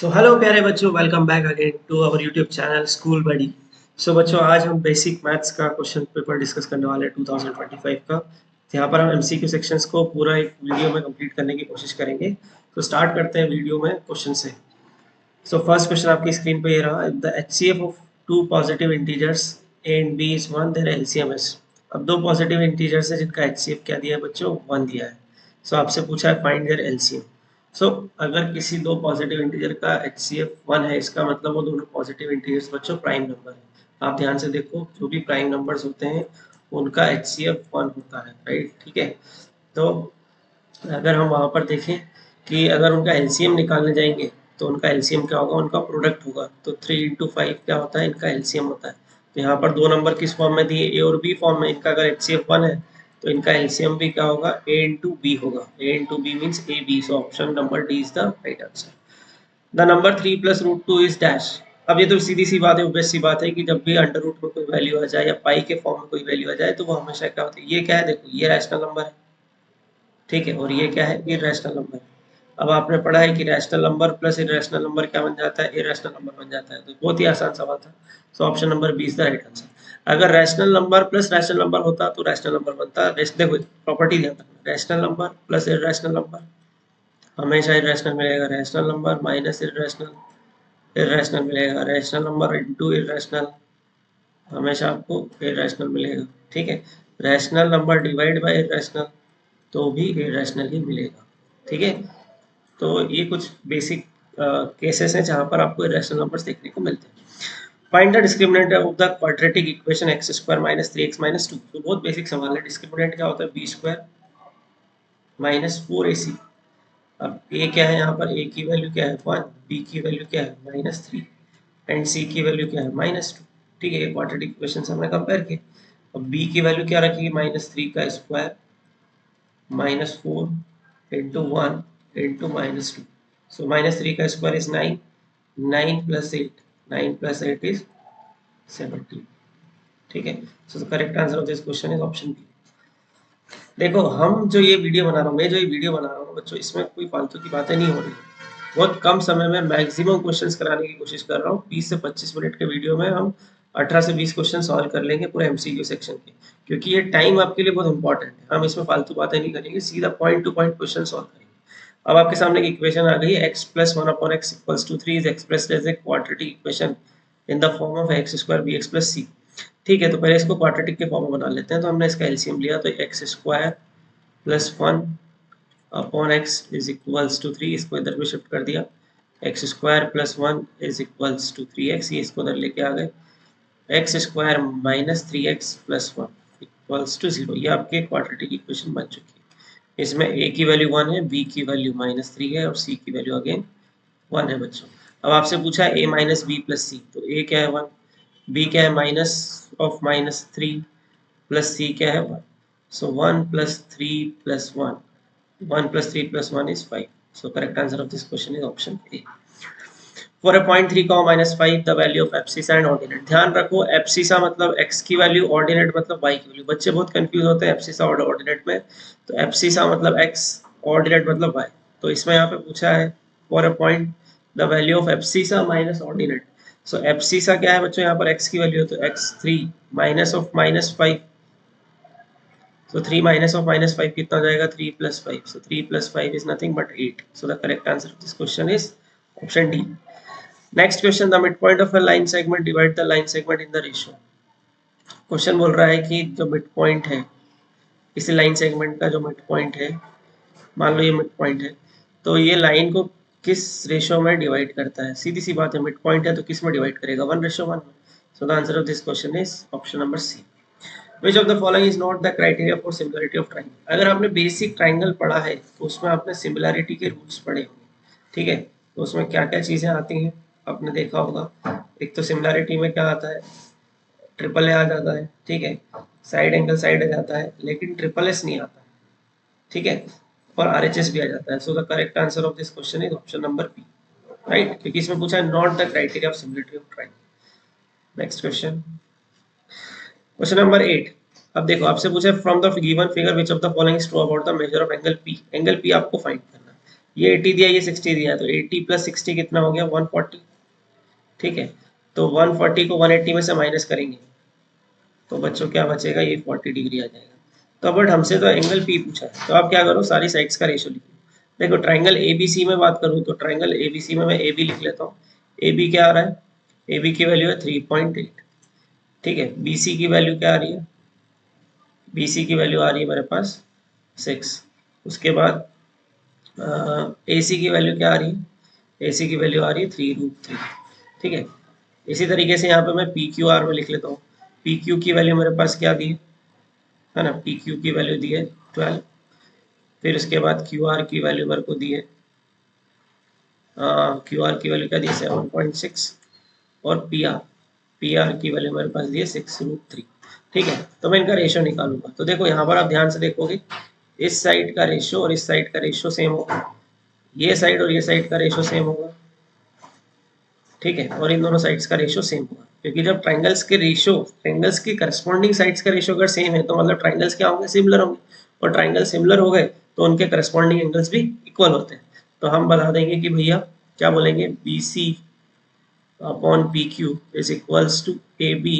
सो hello प्यारे बच्चों, welcome back again to our YouTube channel school buddy. So बच्चों, आज हम बेसिक मैथ्स का क्वेश्चन पेपर डिस्कस करने वाले हैं 2025 का। यहाँ पर हम एमसीक्यू सेक्शंस को पूरा एक वीडियो में कंप्लीट करने की कोशिश करेंगे। तो स्टार्ट करते हैं वीडियो में क्वेश्चन से। सो फर्स्ट क्वेश्चन आपकी स्क्रीन पे ये रहा, the HCF of two positive integers A and B is 1, their LCM is. अब दो पॉजिटिव इंटीजर्स है जिनका एचसीएफ क्या दिया है बच्चों, 1 दिया है। सो आपसे पूछा है फाइंड देयर एलसीएम। सो अगर किसी दो पॉजिटिव इंटीजर का एचसीएफ 1 है, इसका मतलब वो दोनों पॉजिटिव इंटीजर्स बच्चों प्राइम नंबर है। आप ध्यान से देखो, जो भी प्राइम नंबर्स होते हैं उनका एचसीएफ 1 होता है, राइट? ठीक है। तो अगर हम वहाँ पर देखें कि अगर उनका एलसीएम निकालने जाएंगे तो उनका एलसीएम क्या होगा, उनका प्रोडक्ट होगा। तो 3 इंटू 5 क्या होता है, इनका एलसीएम होता है। तो यहाँ पर दो नंबर किस फॉर्म में दिए, ए और बी फॉर्म में। इनका अगर एचसीएफ 1 है तो इनका एलसीएम भी क्या होगा, ए इंटू बी होगा। A into B means A B. So option number D is the right answer. The number 3 plus root 2 is dash. अब ये तो सीधी सी बात है, ऑब्वियस सी बात है कि जब भी अंडर रूट में कोई वैल्यू आ जाए या पाई के फॉर्म में कोई वैल्यू आ जाए तो वो हमेशा क्या होती है, ये क्या है, देखो ये रैशनल नंबर है, ठीक है, और ये क्या है, इरेशनल नंबर। अब आपने पढ़ा है कि rational number plus irrational number क्या बन जाता है, इरेशनल नंबर बन जाता है। तो बहुत ही आसान सवाल था। So option number B is the right answer. अगर rational number plus rational number होता तो रैशनल नंबर बनता। देखो प्रॉपर्टी ध्यान रखना, rational number plus irrational number हमेशा इरेशनल मिलेगा। Rational number minus irrational irrational मिलेगा। रैशनल नंबर इंटू इरेशनल हमेशा आपको इरेशनल मिलेगा, ठीक है। Rational number divide by irrational तो भी इरेशनल ही मिलेगा, ठीक है। तो ये कुछ बेसिक केसेस हैं जहां पर आपको इरेशनल नंबर्स देखने को मिलते हैं। Find the discriminant of the quadratic equation x square minus 3x minus 2। तो बहुत बेसिक सवाल है। डिस्क्रिमिनेंट क्या होता है, बी स्क्वायर माइनस 4ac। अब ए क्या है, यहाँ पर ए की वैल्यू क्या है 1, बी की वैल्यू क्या है -3 एंड सी की वैल्यू क्या है -2, ठीक है। क्वाड्रेटिक इक्वेशन से हमने कंपेयर किया। अब बी की वैल्यू क्या रखी, -3 का स्क्वायर -4 इंटू 1 इंटू -2। सो -3 का square is 9, 9 plus 8, 9 plus 8 is 17, ठीक है। So the correct answer of this question is option B. देखो, हम जो ये वीडियो बना रहा हूँ, मैं जो ये वीडियो बना रहा हूँ बच्चों, इसमें कोई फालतू की बातें नहीं हो रही है। बहुत कम समय में मैक्सिमम क्वेश्चंस कराने की कोशिश कर रहा हूँ। 20 से 25 मिनट के वीडियो में हम 18 से 20 क्वेश्चन सॉल्व कर लेंगे पूरे एमसीक्यू सेक्शन के, क्योंकि ये टाइम आपके लिए बहुत इंपॉर्टेंट है। हम इसमें फालतू बातें नहीं करेंगे, सीधा point two point question solve करेंगे। अब आपके सामने एक इक्वेशन आ गई है, x plus 1 upon x equals to 3 is expressed as a quadratic equation in the form of x square bx plus c। ठीक है, तो पहले इसको क्वाड्रेटिक के फॉर्म में बना लेते हैं। तो हमने इसका एलसीएम लिया, तो X square plus 1 upon X is equals to 3, इसको इधर भी शिफ्ट कर दिया। X square plus 1 is equals to 3x, ये इसको इधर लेके आ गए। X square minus 3x plus 1 equals to 0। ये आपके क्वाड्रेटिक इक्वेशन बन चुकी है। इसमें a की वैल्यू 1 है, b की वैल्यू -3 है और c की वैल्यू अगेन 1 है बच्चों। अब आपसे पूछा है a माइनस बी प्लस सी, तो a क्या है 1, b क्या है माइनस ऑफ -3 प्लस c क्या है 1। सो 1 plus 3 plus 1, 1 plus 3 plus 1 is 5. So correct answer of this question is option A. For a point 3, minus 5, the value of abscissa and ordinate. ध्यान रखो, abscissa मतलब x की value, ordinate मतलब y की value. बच्चे बहुत कंफ्यूज होते हैं abscissa और ordinate में। तो abscissa मतलब x, ordinate मतलब y। तो इसमें यहाँ पे पूछा है for a point the value of abscissa minus ordinate. So abscissa क्या है बच्चों, यहाँ पर x की वैल्यू है, तो x3 minus of -5। So 3 minus of -5 कितना हो जाएगा, 3 plus 5. So 3 plus 5 is nothing but 8. So the correct answer of this question is option D. Next question, the midpoint of a line segment divide the line segment in the ratio. Question बोल रहा है कि जो mid point है, इसी line segment का जो mid point है, मान लो ये मिड पॉइंट है, तो ये लाइन को किस रेशियो में डिवाइड करता है। सीधी सी बात है, मिड पॉइंट है तो किस में डिवाइड करेगा, 1:1 में। So the answer of this question is option number C. Which of the following is not the criteria for similarity of triangle? अगर आपने बेसिक ट्राइंगल पढ़ा है तो उसमें आपने सिमिलैरिटी के रूल्स पढ़े होंगे, ठीक है। तो उसमें क्या क्या चीजें आती हैं आपने देखा होगा। एक तो सिमिलैरिटी में क्या आता है, ट्रिपल ए आ जाता है, ठीक है। साइड एंगल साइड आ जाता है, लेकिन ट्रिपल एस नहीं आता, ठीक है। और आरएचएस भी आ जाता है। So the correct answer of this question is option number B, right, क्योंकि इसमें पूछा है not the criteria of similarity of triangle. Next question, question number 8। अब देखो, आपसे पूछा from the given figure which of the following is true about the measure of angle P. Angle P आपको find करना है। ये 80 दिया, ये 60 दिया, तो 80 प्लस 60 कितना हो गया 140। ठीक है, तो 140 को 180 में से माइनस करेंगे तो बच्चों क्या बचेगा, ये 40 डिग्री आ जाएगा। तो बट हमसे तो एंगल पी पूछा है, तो आप क्या करो, सारी साइड्स का रेशो लिखो। देखो ट्राइंगल एबीसी में बात करूँ तो ट्राइंगल एबीसी में मैं ए बी लिख लेता हूँ। ए बी क्या आ रहा है, ए बी की वैल्यू है 3.8। ठीक है, बी सी की वैल्यू क्या आ रही है, बी सी की वैल्यू आ रही है मेरे पास 6। उसके बाद ए सी की वैल्यू क्या आ रही है, ए सी की वैल्यू आ रही है 3√3। ठीक है, इसी तरीके से यहाँ पे मैं पी क्यू आर में लिख लेता हूँ। पी क्यू की वैल्यू मेरे पास क्या दी है ना, पी क्यू की वैल्यू दी है 12। फिर उसके बाद क्यू आर की वैल्यू मेरे को दी है, क्यू आर की वैल्यू क्या दी है 7.6। और पी आर की वैल्यू मेरे पास दी है 6√3। ठीक है, तो मैं इनका रेशो निकालूंगा। तो देखो यहाँ पर आप ध्यान से देखोगे, इस साइड का रेशो और इस साइड का रेशो सेम होगा, ये साइड और ये साइड का रेशो सेम होगा। ठीक है, और इन दोनों साइड्स का रेशो सेम होगा, क्योंकि जब ट्राइंगल्स के रेशो, ट्राइंगल्स की करस्पॉन्डिंग साइड्स का रेशो अगर सेम है तो मतलब ट्राइंगल्स क्या होंगे, सिमिलर होंगे। और ट्राइंगल सिमिलर हो गए तो उनके करस्पॉन्डिंग एंगल्स भी इक्वल होते हैं। तो हम बता देंगे कि भैया क्या बोलेंगे, B C upon P Q is equals to A B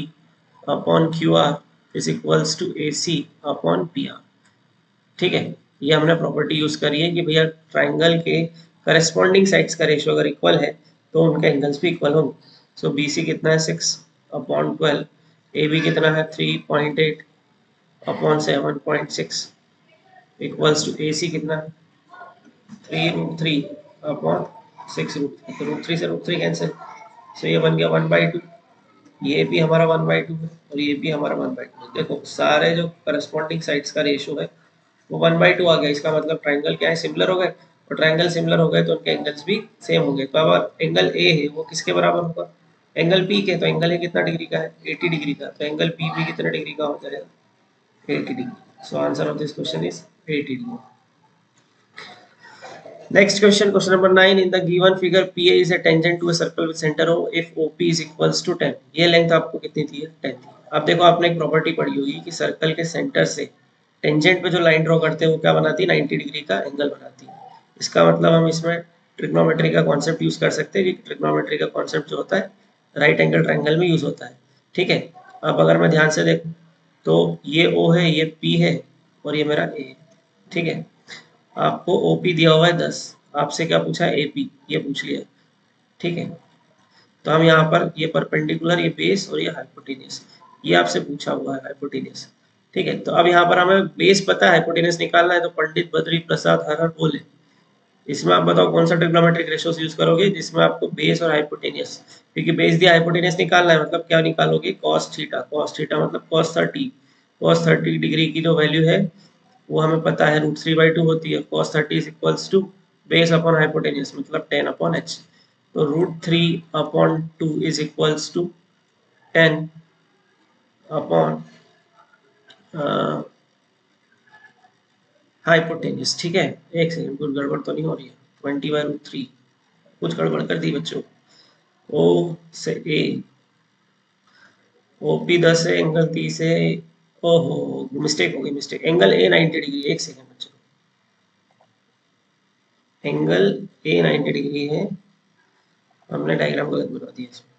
upon Q R is equals to A C upon P R. ठीक है, ये हमने प्रॉपर्टी यूज करी है कि भैया ट्राइंगल के करस्पॉन्डिंग साइड्स का रेशियो अगर इक्वल है तो उनके एंगल्स भी इक्वल होंगे। सो बी सी कितना है 6/12, ए बी कितना है 3.8 अपॉन 7.6 इक्वल्स टू ए सी कितना है 3√3 अपॉन 6√3। तो √3 से √3 कैंसिल, सो ये बन गया 1/2। ये भी हमारा 1/2 है और ये भी हमारा 1/2 है। देखो सारे जो करस्पॉन्डिंग साइड्स का रेशियो है वो 1/2 आ गया। इसका मतलब ट्राइंगल क्या है, सिमिलर हो गए। और ट्राइंगल सिमिलर हो गए तो उनके एंगल्स भी सेम होंगे। तो अब एंगल ए है वो किसके बराबर होगा, एंगल पी के। तो एंगल ए कितना डिग्री का है 80 डिग्री का, तो एंगल पी भी कितने डिग्री का हो जाएगा 80 degree. So answer of this question is 80 degree. Next question, question number 9. In the given figure, PA is a tangent to a circle with center O if OP is equals to 10. ये length आपको कितनी थी, 10 थी। अब देखो आपने एक property पढ़ी होगी कि सर्कल के सेंटर से टेंजेंट पे जो लाइन ड्रॉ करते हैं वो क्या बनाती है, 90 डिग्री का एंगल बनाती है। इसका मतलब हम इसमें ट्रिग्नोमेट्री का कॉन्सेप्ट यूज कर सकते हैं, कि ट्रिग्नोमेट्री का कॉन्सेप्ट जो होता है राइट एंगल ट्राइंगल में यूज होता है। ठीक है, अब अगर मैं ध्यान से देखूं तो ये O है, ये P है और ये मेरा A है। ठीक है, आपको ओपी दिया हुआ है 10, आपसे क्या पूछा है एपी, ये पूछ लिया। ठीक है, तो हम यहाँ पर ये परपेंडिकुलर, ये बेस और ये हाइपोटेनियस, ये आपसे पूछा हुआ है हाइपोटेनियस। ठीक है, तो अब यहाँ पर हमें बेस पता है, हाइपोटेनियस निकालना है। तो पंडित बद्री प्रसाद हर हर बोले, इसमें आप बताओ कौन सा ट्रिग्नोमेट्रिक रेशियोस यूज करोगे जिसमें आपको बेस और हाइपोटेनियस, क्योंकि बेस दिया हाइपोटेनियस निकालना है, मतलब क्या निकालोगे cos थीटा। cos थीटा मतलब cos 30 डिग्री की जो वैल्यू है वो हमें पता है √3/2 होती है। cos 30 is equals to base upon hypotenuse मतलब 10/h। तो √3/2 is equals to 10 upon hypotenuse. ठीक है, एक सेकंड, कुछ गड़बड़ तो नहीं हो रही है, 20/√3 कुछ गड़बड़ कर दी बच्चों। ओ से ए, ओपी 10 है, एंगल 30 है। ओहो मिस्टेक हो गई, मिस्टेक, एंगल ए 90 डिग्री। एक सेकंड बच्चों, एंगल ए 90 डिग्री है, हमने डायग्राम गलत बना दिया इसमें।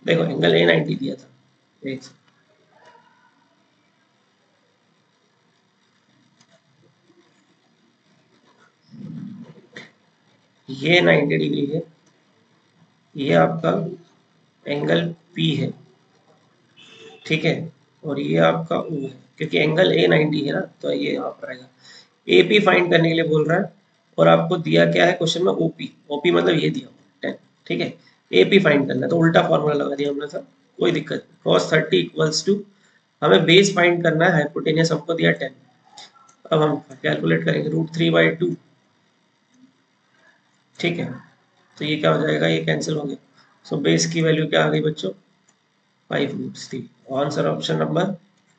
देखो एंगल ए 90 दिया था, एक ये 90 डिग्री है, ये आपका एंगल पी है। ठीक है, और ये आपका ओ है, क्योंकि एंगल ए 90 है ना, तो ये यहाँ पर आएगा। ए पी फाइंड करने के लिए बोल रहा है, और आपको दिया क्या है क्वेश्चन में, ओपी। ओपी मतलब ये दिया 10। ठीक है, ए पी फाइंड करना है, तो उल्टा फॉर्मूला लगा दिया हमने सर, कोई दिक्कत नहीं। cos 30 इक्वल्स टू, हमें बेस फाइंड करना है, हाइपोटेनियस हमको दिया 10। अब हम कैलकुलेट करेंगे √3/2। ठीक है, तो ये क्या हो जाएगा, ये कैंसिल हो गया। सो बेस की वैल्यू क्या आ गई बच्चों, 5√3। Answer option number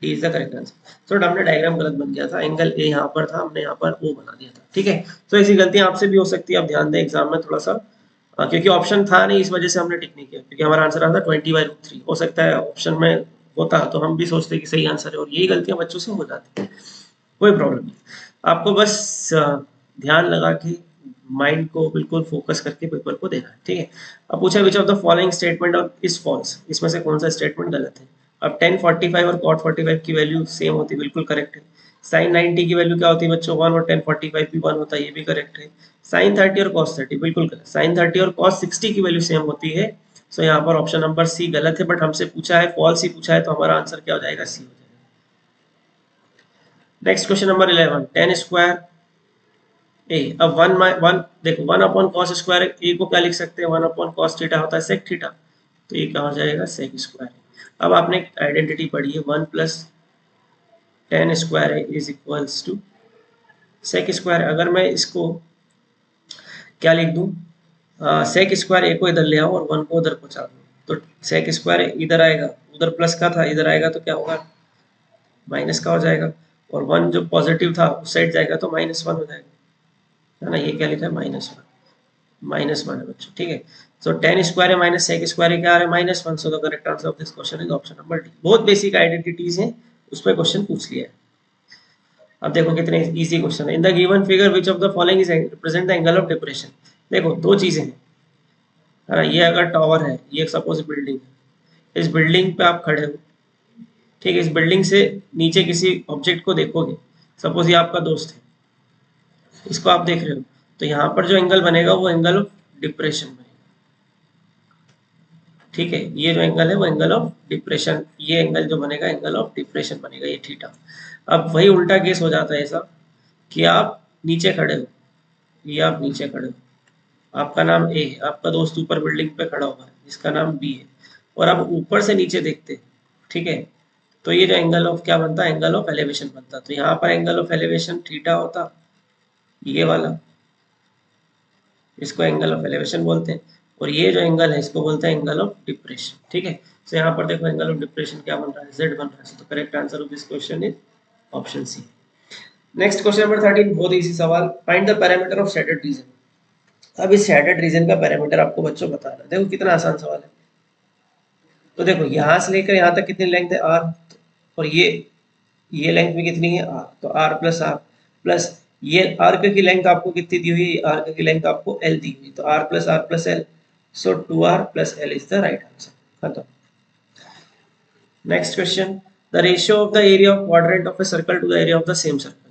D is the correct answer. So हमने डायग्राम गलत बन गया था, एंगल ए यहाँ पर था, हमने यहाँ पर ओ बना दिया था। ठीक है, तो ऐसी गलतियां आपसे भी हो सकती है, आप ध्यान दें एग्जाम में थोड़ा सा। क्योंकि ऑप्शन था नहीं, इस वजह से हमने टिक नहीं किया, क्योंकि हमारा आंसर आता 20/√3। हो सकता है ऑप्शन में होता तो हम भी सोचते कि सही आंसर है, और यही गलतियां बच्चों से हो जाती है, कोई प्रॉब्लम नहीं। आपको बस ध्यान लगा के माइंड को बिल्कुल फोकस करके पेपर को देना है, ठीक है। अब पूछा which of the following statement of is false, इसमें से कौन सा स्टेटमेंट गलत है। अब tan 45 और cot 45 की वैल्यू सेम होती है, बिल्कुल करेक्ट है। sin 90 की वैल्यू क्या होती है बच्चों 1, और tan 45 भी 1 होता है, ये भी करेक्ट है। sin 30 और cos 30 बिल्कुल गलत, sin 30 और cos 60 की वैल्यू सेम होती है। सो यहाँ पर ऑप्शन नंबर सी गलत है, बट हमसे पूछा है फॉल्स ही पूछा है, तो हमारा आंसर क्या हो जाएगा, सी हो जाएगा। Next question number 11, tan square A. अब वन देखो 1/cos स्क्वायर ए को क्या लिख सकते हैं, 1/cos थीटा होता है सेक थीटा, तो ये क्या हो जाएगा सेक स्क्वायर। अब आपने आइडेंटिटी पढ़ी है 1 plus tan square A is equals to sec square. अगर मैं इसको क्या लिख दूं, सेक स्क्वायर ए को इधर ले आओ और 1 को उधर पहुंचा दो, तो सेक स्क्वायर इधर आएगा, उधर प्लस का था, इधर आएगा तो क्या होगा माइनस का हो जाएगा, और 1 जो पॉजिटिव था उस साइड जाएगा तो -1 हो जाएगा, है ना। ये क्या लिखा है -1 है बच्चों, ठीक है। सो tan स्क्वायर है माइनस सेक स्क्वायर है क्या आ रहा है -1, सो the correct answer of this question is option number D. बहुत बेसिक आइडेंटिटीज हैं, उस पर क्वेश्चन पूछ लिया है। अब देखो कितने इजी क्वेश्चन है। In the given figure which of the following is represent the angle of depression. देखो दो चीजें हैं, है ना। ये अगर टावर है, ये सपोज बिल्डिंग है, इस बिल्डिंग पे आप खड़े हो, ठीक है। इस बिल्डिंग से नीचे किसी ऑब्जेक्ट को देखोगे, सपोज ये आपका दोस्त है, इसको आप देख रहे हो, तो यहाँ पर जो एंगल बनेगा वो एंगल ऑफ डिप्रेशन बनेगा, ठीक है। ये जो एंगल है वो एंगल ऑफ डिप्रेशन, ये एंगल जो बनेगा एंगल ऑफ डिप्रेशन बनेगा, ये थीटा। अब वही उल्टा केस हो जाता है ऐसा कि आप नीचे खड़े हो, ये आप नीचे खड़े हो, आपका नाम ए है, आपका दोस्त ऊपर बिल्डिंग पे खड़ा हुआ है जिसका नाम बी है, और आप ऊपर से नीचे देखते हैं, ठीक है। तो ये जो एंगल ऑफ क्या बनता है, एंगल ऑफ एलिवेशन बनता, तो यहाँ पर एंगल ऑफ एलिवेशन थीटा होता, ये वाला, इसको एंगल ऑफ एलिवेशन बोलते हैं, और ये जो एंगल है इसको बोलते हैं एंगल ऑफ डिप्रेशन, ठीक है। तो यहाँ पर देखो एंगल ऑफ डिप्रेशन क्या बन रहा है, जेड बन रहा है, तो correct answer of this question is option C. Next question number 13, बहुत इजी सवाल, find the parameter of shaded region. अब इस शैडर्ड रीजन का पैरामीटर आपको बच्चों बताना है। देखो कितना आसान सवाल है। तो देखो यहाँ से लेकर यहाँ तक कितनी लेंथ है आर, और ये लेंथ भी कितनी है आर, तो आर प्लस आर प्लस ये आर्क की लेंथ आपको कितनी दी हुई है, आर्क की लेंथ आपको एल दी हुई, तो R plus L, so 2r plus L is the right answer, खत्म। Next question, the ratio of the area of quadrant of a circle to the area of the same circle.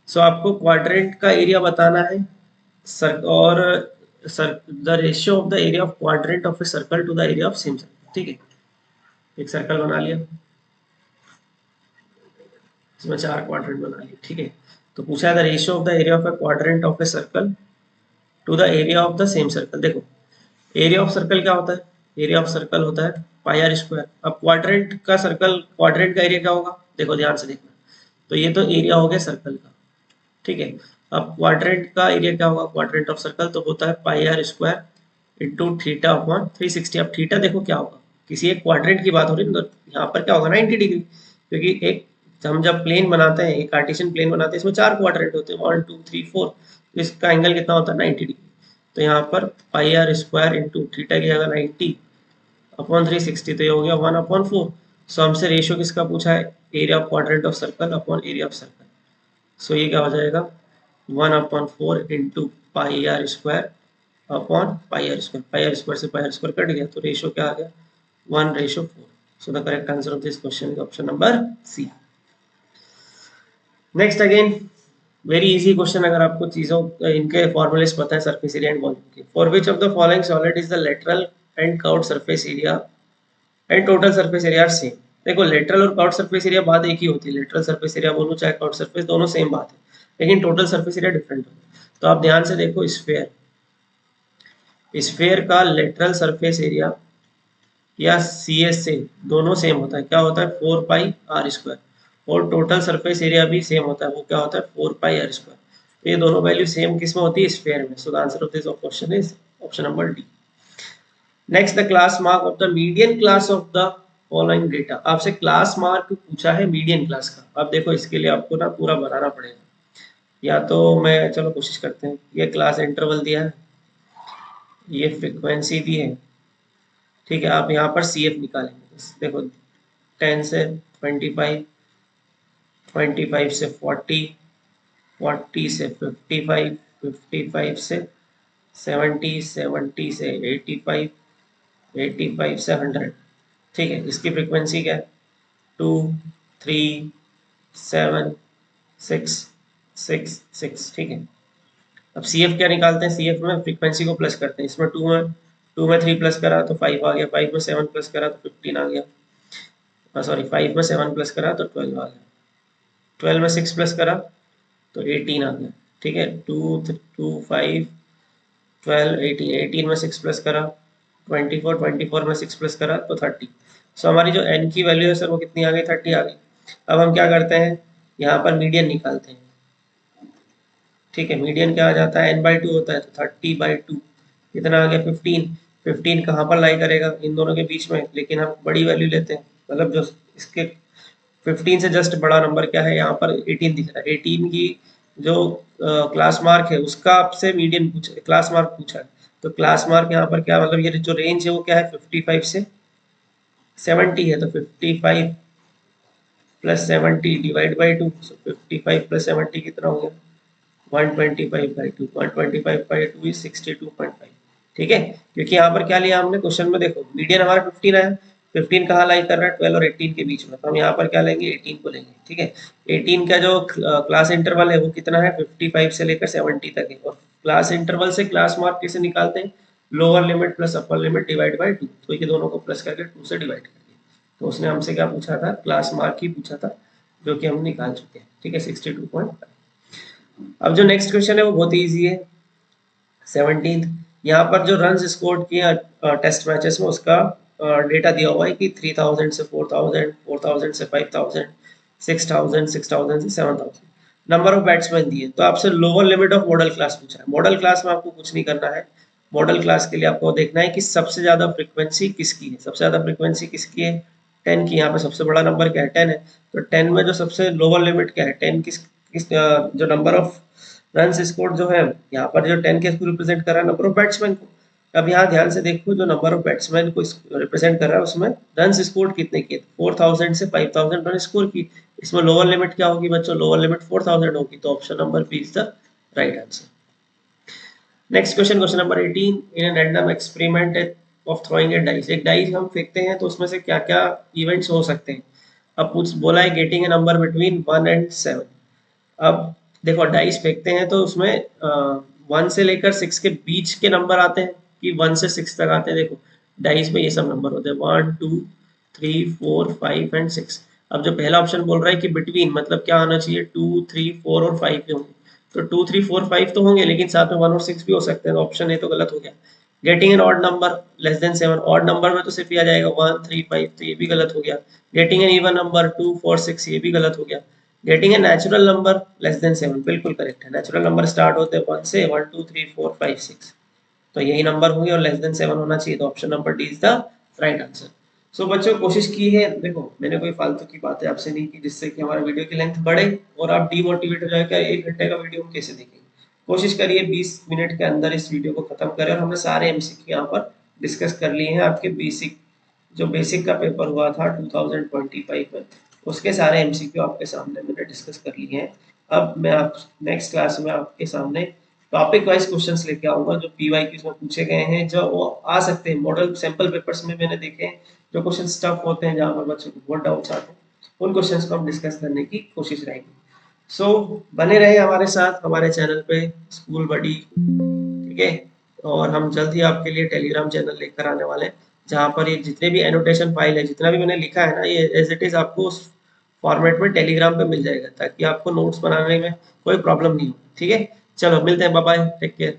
So आपको quadrant का area बताना है, sir और sir the ratio of the area of quadrant of a circle to the area of same circle, ठीक है। एक circle बना लिया, इसमें 4 क्वाड्रेंट बना लिए, ठीक है। तो पूछा है the ratio of the area of a quadrant of a circle to the area of the same circle. देखो एरिया ऑफ सर्कल क्या होता है, एरिया ऑफ सर्कल होता है पाई आर स्क्वायर। अब क्वाड्रेंट का सर्कल, क्वाड्रेंट का एरिया क्या होगा, देखो ध्यान से देखना, तो ये तो एरिया हो गया सर्कल का, ठीक है। अब क्वाड्रेंट का एरिया क्या होगा, क्वाड्रेंट ऑफ सर्कल तो होता है pi R square into theta upon 360। अब थीटा देखो क्या होगा, किसी एक क्वाड्रेंट की बात हो रही है, तो यहाँ पर क्या होगा 90 डिग्री, क्योंकि एक हम जब प्लेन बनाते हैं, एक कार्टेशियन प्लेन बनाते हैं, इसमें 4 क्वाड्रेंट होते हैं, 1 2 3 4, तो इसका एंगल कितना होता है 90 डिग्री। तो यहाँ पर पाई आर स्क्वायर इंटू थीटा की जगह 90 अपॉन 360, तो ये हो गया 1/4। सो हमसे रेशियो किसका पूछा है, area of quadrant of circle upon area of circle. So ये क्या हो जाएगा 1/4 into pi R square upon pi R square, pi R square से पाई आर स्क्वायर कट गया, तो रेशियो क्या आ गया 1/4। So the correct answer of this question is option number C. Next again very easy question, अगर आपको चीजों इनके फॉर्मूलेस पता है सरफेस एरिया एंड वॉल्यूम के। For which of the following solid is the lateral and curved surface area and total surface area are same. देखो lateral और curved surface area बात एक ही होती है, लेटरल सरफेस एरिया बोलो चाहे कर्व्ड सरफेस, दोनों सेम बात है, लेकिन टोटल सरफेस एरिया डिफरेंट होता है। तो आप ध्यान से देखो, स्फेयर, स्फेयर का लेटरल सरफेस एरिया या सी एस से दोनों सेम होता है, क्या होता है 4 पाई आर स्क्वायर, और टोटल सरफेस एरिया भी सेम होता है, वो क्या होता है 4 पाई आर स्क्वायर। तो ये दोनों वैल्यू सेम किस में होती है, स्फेयर में। So the answer of this question is option number D. Next the class mark of the median class of the following data. आपसे क्लास मार्क पूछा है मीडियन क्लास का। अब देखो इसके लिए आपको ना पूरा बनाना पड़ेगा, या तो मैं चलो कोशिश करते हैं, ये क्लास इंटरवल दिया है, ये फ्रीक्वेंसी दी है, ठीक है। आप यहाँ पर सी एफ निकालेंगे, देखो 10 से 25, 25 से 40, 40 से 55, 55 से 70, 70 से 85, 85 से 100। ठीक है, इसकी फ्रीक्वेंसी क्या है? 2, 3, 7, 6, 6, 6। ठीक है, अब सी एफ क्या निकालते हैं? सी एफ में फ्रीक्वेंसी को प्लस करते हैं। इसमें 2 में 3 प्लस करा तो 5 आ गया, 5 में 7 प्लस करा तो 15 आ गया, सॉरी 5 में 7 प्लस करा तो 12 आ गया, 12 में 6 प्लस करा तो 18 आ गया। ठीक है, 2, 5, 12, 18, 18 में 6 प्लस करा 24, 24 में 6 प्लस करा तो 30। सो हमारी जो n की वैल्यू है सर वो कितनी आ गई? 30 आ गई। अब हम क्या करते हैं, यहाँ पर मीडियन निकालते हैं। ठीक है, मीडियन क्या आ जाता है? n/2 होता है, तो 30/2 कितना आ गया? 15। 15 कहाँ पर लाई करेगा? इन दोनों के बीच में, लेकिन हम बड़ी वैल्यू लेते हैं, मतलब जो इसके 15 से जस्ट बड़ा नंबर क्या है? यहाँ पर 18 दिख रहा है। 18 की जो क्लास मार्क है उसका आपसे मीडियन पूछा, क्लास मार्क पूछा है, तो क्लास मार्क यहाँ पर क्या, मतलब ये जो रेंज है वो क्या है? 55 से 70 है, तो 55 प्लस 70 डिवाइड बाई 2, 55 प्लस 70 कितना हो गया? 125/2, 125/2 इज 62.5। ठीक है, क्योंकि यहाँ पर क्या लिया हमने क्वेश्चन में, देखो मीडियन हमारा 15 आया, 15 कहाँ लाई कर रहा है? 12 और 18 के बीच में, तो हम यहाँ पर क्या लेंगे? 18 को लेंगे। ठीक है, 18 का जो क्लास इंटरवल है वो कितना है? 55 से लेकर 70 तक है, और क्लास इंटरवल से क्लास मार्क कैसे निकालते हैं? Lower limit plus upper limit divide by 2, तो ये दोनों को प्लस करके 2 से डिवाइड कर दिया। तो उसने हमसे क्या पूछा था? क्लास मार्क ही पूछा था, जो कि हम निकाल चुके हैं। ठीक है, 62.5। अब जो नेक्स्ट क्वेश्चन है वो बहुत ईजी है। 17th, यहाँ पर जो रन स्कोर किया टेस्ट मैचेस में, उसका डेटा दिया हुआ है कि 3000 से 4000, 4000 से 5000, 6000, 6000 से 7000 नंबर ऑफ बैट्समैन दिए। तो आपसे lower limit of model class पूछा है। मॉडल क्लास में आपको कुछ नहीं करना है। मॉडल क्लास के लिए आपको देखना है कि सबसे ज्यादा फ्रीक्वेंसी किसकी है। सबसे ज्यादा फ्रीक्वेंसी किसकी है? 10 की। यहाँ पे सबसे बड़ा नंबर क्या है? 10 है। तो 10 में जो सबसे लोअर लिमिट क्या है? 10 जो नंबर ऑफ रन स्कोर जो है, यहाँ पर जो 10 के रिप्रेजेंट कर रहा है नंबर ऑफ बैट्समैन को। अब यहाँ ध्यान से देखो, जो नंबर ऑफ बैट्समैन को रिप्रेजेंट कर रहा है उसमें रन स्कोर कितने किए? 4000 से 5000 रन स्कोर की। इसमें लोअर लिमिट क्या होगी बच्चों? लोअर लिमिट 4000 होगी, तो option number B is the right answer. Next question, question number 18, in an random experiment of throwing a dice. एक डाइस हम फेंकते हैं तो उसमें से क्या क्या इवेंट्स हो सकते हैं। अब पूछ बोला है getting a number between 1 and 7। अब देखो, डाइस फेंकते हैं तो उसमें 1 से लेकर 6 के बीच के नंबर आते हैं कि 1 से 6 तक आते हैं। देखो डाइस में ये सब नंबर होते हैं 1, 2, 3, 4, 5 एंड 6। अब जो पहला ऑप्शन बोल रहा है कि बिटवीन, मतलब क्या आना चाहिए? 2, 3, 4 और 5 के होंगे। तो 2, 3, 4, 5 तो होंगे, लेकिन साथ में 1 और 6 भी हो सकते हैं, तो ऑप्शन ए तो गलत हो गया। Getting an odd number less than 7, odd number में तो सिर्फ ये आ जाएगा 1, 3, 5, तो ये भी गलत हो गया। गेटिंग एन इवन नंबर 2, 4, 6, ये भी गलत हो गया। Getting a natural number less than 7 बिल्कुल करेक्ट है। नेचुरल नंबर स्टार्ट होते हैं 1 से, 1, 2, 3, 4, 5, 6, तो यही नंबर होंगे और लेस देन 7 होना चाहिए, तो option number D is the right answer. So बच्चों कोशिश की है, देखो मैंने कोई फालतू की बातें आपसे नहीं की जिससे कि हमारा वीडियो की लेंथ बढ़े और आप डीमोटिवेट हो जाए कि 1 घंटे का वीडियो हम कैसे देखेंगे। कोशिश करिए 20 मिनट के अंदर इस वीडियो को खत्म करें, और हमने सारे एमसीक्यू यहाँ पर डिस्कस कर लिए हैं। आपके बेसिक, जो बेसिक का पेपर हुआ था 2025 में, उसके सारे एमसीक्यू आपके सामने मैंने डिस्कस कर लिए हैं। अब मैं आप नेक्स्ट क्लास में आपके सामने टॉपिक वाइज क्वेश्चंस लेके आऊंगा, जो पीवाईक्यूज में पूछे गए हैं, जो वो आ सकते हैं मॉडल सैंपल पेपर्स में मैंने देखे हैं, जो क्वेश्चन टफ होते हैं जहां पर बच्चों को बहुत डाउट्स आते हैं, उन क्वेश्चंस को हम डिस्कस करने की कोशिश रहेगी। सो बने रहे हमारे साथ हमारे चैनल पे स्कूल बडी। ठीक है, और हम जल्द ही आपके लिए टेलीग्राम चैनल लेकर आने वाले हैं, जहाँ पर ये जितने भी एनोटेशन फाइल है, जितना भी मैंने लिखा है ना, ये एज इट इज आपको उस फॉर्मेट में टेलीग्राम पे मिल जाएगा, ताकि आपको नोट्स बनाने में कोई प्रॉब्लम नहीं हो। ठीक है, चलो मिलते हैं, बाय बाय, टेक केयर।